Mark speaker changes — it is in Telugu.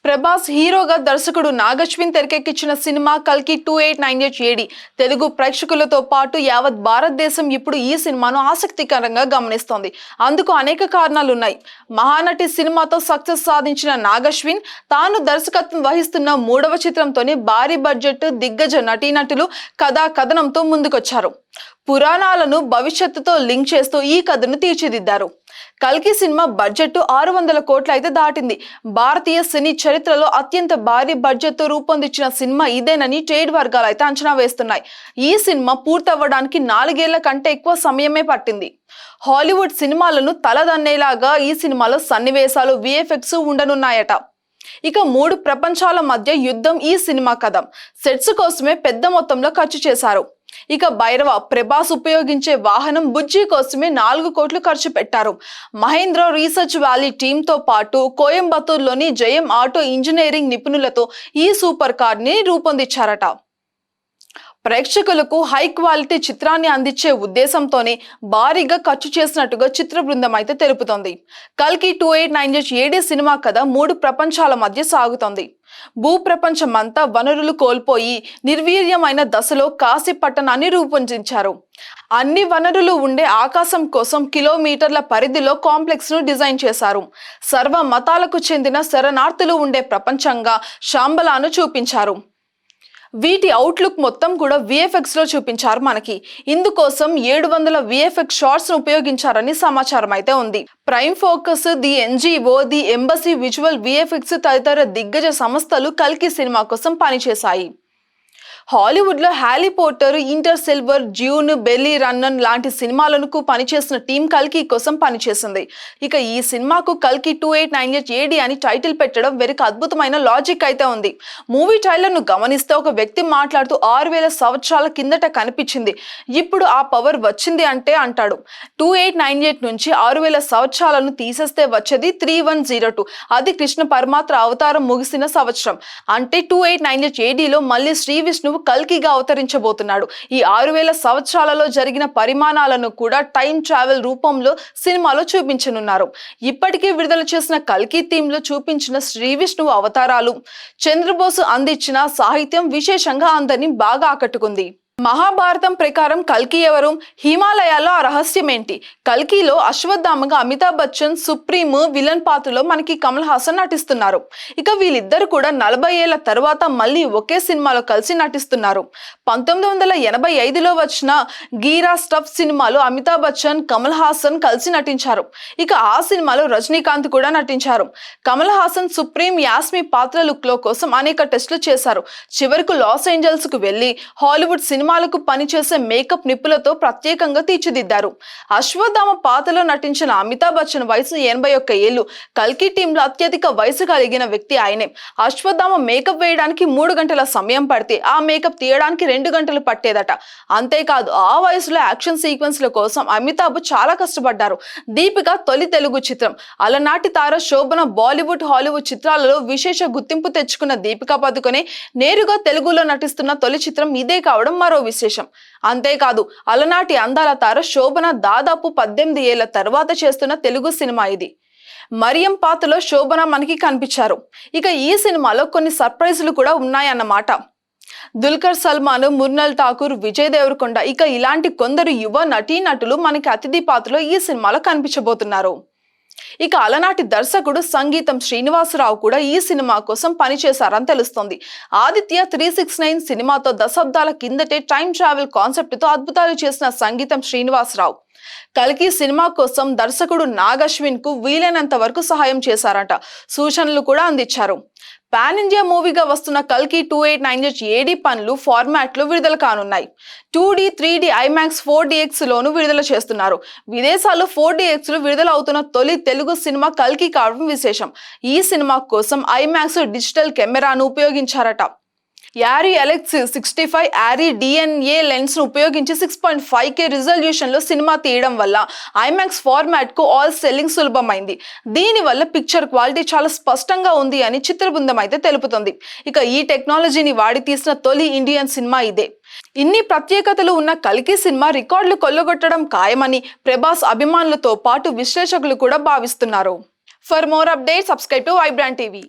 Speaker 1: ప్రభాస్ హీరోగా దర్శకుడు నాగశ్విన్ తెరకెక్కించిన సినిమా కల్కి 2898 ఏడి తెలుగు ప్రేక్షకులతో పాటు యావత్ భారతదేశం ఇప్పుడు ఈ సినిమాను ఆసక్తికరంగా గమనిస్తోంది. అందుకు అనేక కారణాలున్నాయి. మహానటి సినిమాతో సక్సెస్ సాధించిన నాగశ్విన్ తాను దర్శకత్వం వహిస్తున్న 3వ చిత్రంతోనే భారీ బడ్జెట్ దిగ్గజ నటీనటులు కథనంతో ముందుకొచ్చారు. పురాణాలను భవిష్యత్తుతో లింక్ చేస్తూ ఈ కథను తీర్చిదిద్దారు. కల్కి సినిమా బడ్జెట్ 600 కోట్లు అయితే దాటింది. భారతీయ సినీ చరిత్రలో అత్యంత భారీ బడ్జెట్ తో రూపొందించిన సినిమా ఇదేనని ట్రేడ్ వర్గాలు అయితే అంచనా వేస్తున్నాయి. ఈ సినిమా పూర్తవ్వడానికి 4 ఏళ్ల కంటే ఎక్కువ సమయమే పట్టింది. హాలీవుడ్ సినిమాలను తలదన్నేలాగా ఈ సినిమాలో సన్నివేశాలు విఎఫ్ఎక్స్ ఉండనున్నాయట. ఇక 3 ప్రపంచాల మధ్య యుద్ధం ఈ సినిమా కథ. సెట్స్ కోసమే పెద్ద మొత్తంలో ఖర్చు చేశారు. ఇక భైరవ ప్రభాస్ ఉపయోగించే వాహనం బుజ్జి కోసమే 4 కోట్లు ఖర్చు పెట్టారు. మహేంద్ర రీసెర్చ్ వ్యాలీ టీమ్ తో పాటు కోయంబత్తూర్లోని జయం ఆటో ఇంజనీరింగ్ నిపుణులతో ఈ సూపర్ కార్ ని రూపొందించారట. ప్రేక్షకులకు హై క్వాలిటీ చిత్రాన్ని అందించే ఉద్దేశంతోనే భారీగా ఖర్చు చేసినట్టుగా చిత్ర బృందం అయితే తెలుపుతోంది. కల్కి 2898 ఏడి సినిమా కథ 3 ప్రపంచాల మధ్య సాగుతోంది. భూప్రపంచమంతా వనరులు కోల్పోయి నిర్వీర్యమైన దశలో కాశీ పట్టణాన్ని రూపొందించారు. అన్ని వనరులు ఉండే ఆకాశం కోసం కిలోమీటర్ల పరిధిలో కాంప్లెక్స్ ను డిజైన్ చేశారు. సర్వ మతాలకు చెందిన శరణార్థులు ఉండే ప్రపంచంగా శాంబలాను చూపించారు. వీటి అవుట్లుక్ మొత్తం కూడా విఎఫ్ఎక్స్ లో చూపించారు మనకి. ఇందుకోసం 700 విఎఫ్ఎక్స్ షాట్స్ ను ఉపయోగించారని సమాచారం అయితే ఉంది. Prime focus, DNEG, the Embassy visual VFX తదితర దిగ్గజ సంస్థలు కల్కి సినిమా కోసం పనిచేశాయి. హాలీవుడ్ లో Harry Potter, Interstellar, Dune, Blade Runner లాంటి సినిమాలకు పనిచేసిన టీం కల్కి కోసం పనిచేసింది. ఇక ఈ సినిమాకు కల్కి 2898 ఏడి అని టైటిల్ పెట్టడం వెనుక అద్భుతమైన లాజిక్ అయితే ఉంది. మూవీ ట్రైలర్ ను గమనిస్తే ఒక వ్యక్తి మాట్లాడుతూ 6000 సంవత్సరాల కిందట కనిపించింది, ఇప్పుడు ఆ పవర్ వచ్చింది అంటే అంటాడు. 2898 నుంచి 6000 సంవత్సరాలను తీసేస్తే వచ్చేది 3102. అది కృష్ణ పరమాత్మ అవతారం ముగిసిన సంవత్సరం. అంటే 2898 ఏడిలో మళ్ళీ శ్రీ విష్ణు కల్కిగా అవతరించబోతున్నాడు. ఈ 6000 సంవత్సరాలలో జరిగిన పరిమాణాలను కూడా టైం ట్రావెల్ రూపంలో సినిమాలో చూపించనున్నారు. ఇప్పటికే విడుదల చేసిన కల్కి థీమ్ లో చూపించిన శ్రీ విష్ణువు అవతారాలు, చంద్రబోసు అందించిన సాహిత్యం విశేషంగా అందరినీ బాగా ఆకట్టుకుంది. మహాభారతం ప్రకారం కల్కి ఎవరు? హిమాలయాల్లో ఆ రహస్యం ఏంటి? కల్కిలో అశ్వత్థామగా అమితాబ్ బచ్చన్ సుప్రీం విలన్ పాత్రలో మనకి కమల్ హాసన్ నటిస్తున్నారు. ఇక వీళ్ళిద్దరు కూడా 40 ఏళ్ల తర్వాత మళ్ళీ ఒకే సినిమాలో కలిసి నటిస్తున్నారు. 1985లో వచ్చిన గీరా స్టఫ్ సినిమాలో అమితాబ్ బచ్చన్, కమల్ హాసన్ కలిసి నటించారు. ఇక ఆ సినిమాలో రజనీకాంత్ కూడా నటించారు. కమల్ హాసన్ సుప్రీం యాస్మి పాత్ర లుక్ లో కోసం అనేక టెస్టులు చేశారు. చివరకు లాస్ ఏంజల్స్ కు వెళ్లి హాలీవుడ్ సినిమాలకు పనిచేసే మేకప్ నిపుణులతో ప్రత్యేకంగా తీర్చిదిద్దారు. అశ్వత్థామ పాత్రలో నటించిన అమితాబ్ బచ్చన్ వయసు 81 ఏళ్లు. కల్కి టీంలో అత్యధిక వయసు కలిగిన వ్యక్తి ఆయనే. అశ్వత్థామ మేకప్ వేయడానికి 3 గంటల సమయం పడితే ఆ మేకప్ తీయడానికి 2 గంటలు పట్టేదట. అంతేకాదు ఆ వయసులో యాక్షన్ సీక్వెన్స్ల కోసం అమితాబ్ చాలా కష్టపడ్డారు. దీపిక తొలి తెలుగు చిత్రం. అలనాటి తార శోభన బాలీవుడ్, హాలీవుడ్ చిత్రాలలో విశేష గుర్తింపు తెచ్చుకున్న దీపికా పదుకొనే నేరుగా తెలుగులో నటిస్తున్న తొలి చిత్రం ఇదే కావడం మరో విశేషం. అంతేకాదు అలనాటి అందాల తార శోభన దాదాపు 18 ఏళ్ల తర్వాత చేస్తున్న తెలుగు సినిమా ఇది. మరియం పాత్రలో శోభన మనకి కనిపించారు. ఇక ఈ సినిమాలో కొన్ని సర్ప్రైజులు కూడా ఉన్నాయన్నమాట. దుల్కర్ సల్మాన్, ముర్నల్ ఠాకూర్, విజయ్ దేవరకొండ ఇక ఇలాంటి కొందరు యువ నటీనటులు మనకి అతిథి పాత్రలో ఈ సినిమాలో కనిపించబోతున్నారు. ఇక అలనాటి దర్శకుడు సంగీతం శ్రీనివాసరావు కూడా ఈ సినిమా కోసం పనిచేశారని తెలుస్తోంది. ఆదిత్య 369 సినిమాతో దశాబ్దాల కిందటే టైం ట్రావెల్ కాన్సెప్ట్ తో అద్భుతాలు చేసిన సంగీతం శ్రీనివాసరావు కల్కి సినిమా కోసం దర్శకుడు నాగశ్విన్ కు వీలైనంత వరకు సహాయం చేశారట. సూచనలు కూడా అందించారు. పాన్ ఇండియా మూవీగా వస్తున్న కల్కి 2898 ఏడి పనులు ఫార్మాట్ లో విడుదల కానున్నాయి. 2D, 3D, IMAX, 4DX లోను విడుదల చేస్తున్నారు. విదేశాల్లో 4DX లో విడుదల అవుతున్న తొలి తెలుగు సినిమా కల్కి కావడం విశేషం. ఈ సినిమా కోసం IMAX డిజిటల్ కెమెరాను ఉపయోగించారట. Arri Alexa 65 Arri DNA lens ను ఉపయోగించి 6.5K రిజల్యూషన్ లో సినిమా తీయడం వల్ల ఐమాక్స్ ఫార్మాట్ కు ఆల్ సెల్లింగ్ సులభమైంది. దీని వల్ల పిక్చర్ క్వాలిటీ చాలా స్పష్టంగా ఉంది అని చిత్ర బృందం అయితే తెలుపుతుంది. ఇక ఈ టెక్నాలజీని వాడి తీసిన తొలి ఇండియన్ సినిమా ఇదే. ఇన్ని ప్రత్యేకతలు ఉన్న కల్కి సినిమా రికార్డులు కొల్లగొట్టడం ఖాయమని ప్రభాస్ అభిమానులతో పాటు విశ్లేషకులు కూడా భావిస్తున్నారు. For more updates subscribe to Vibrant TV.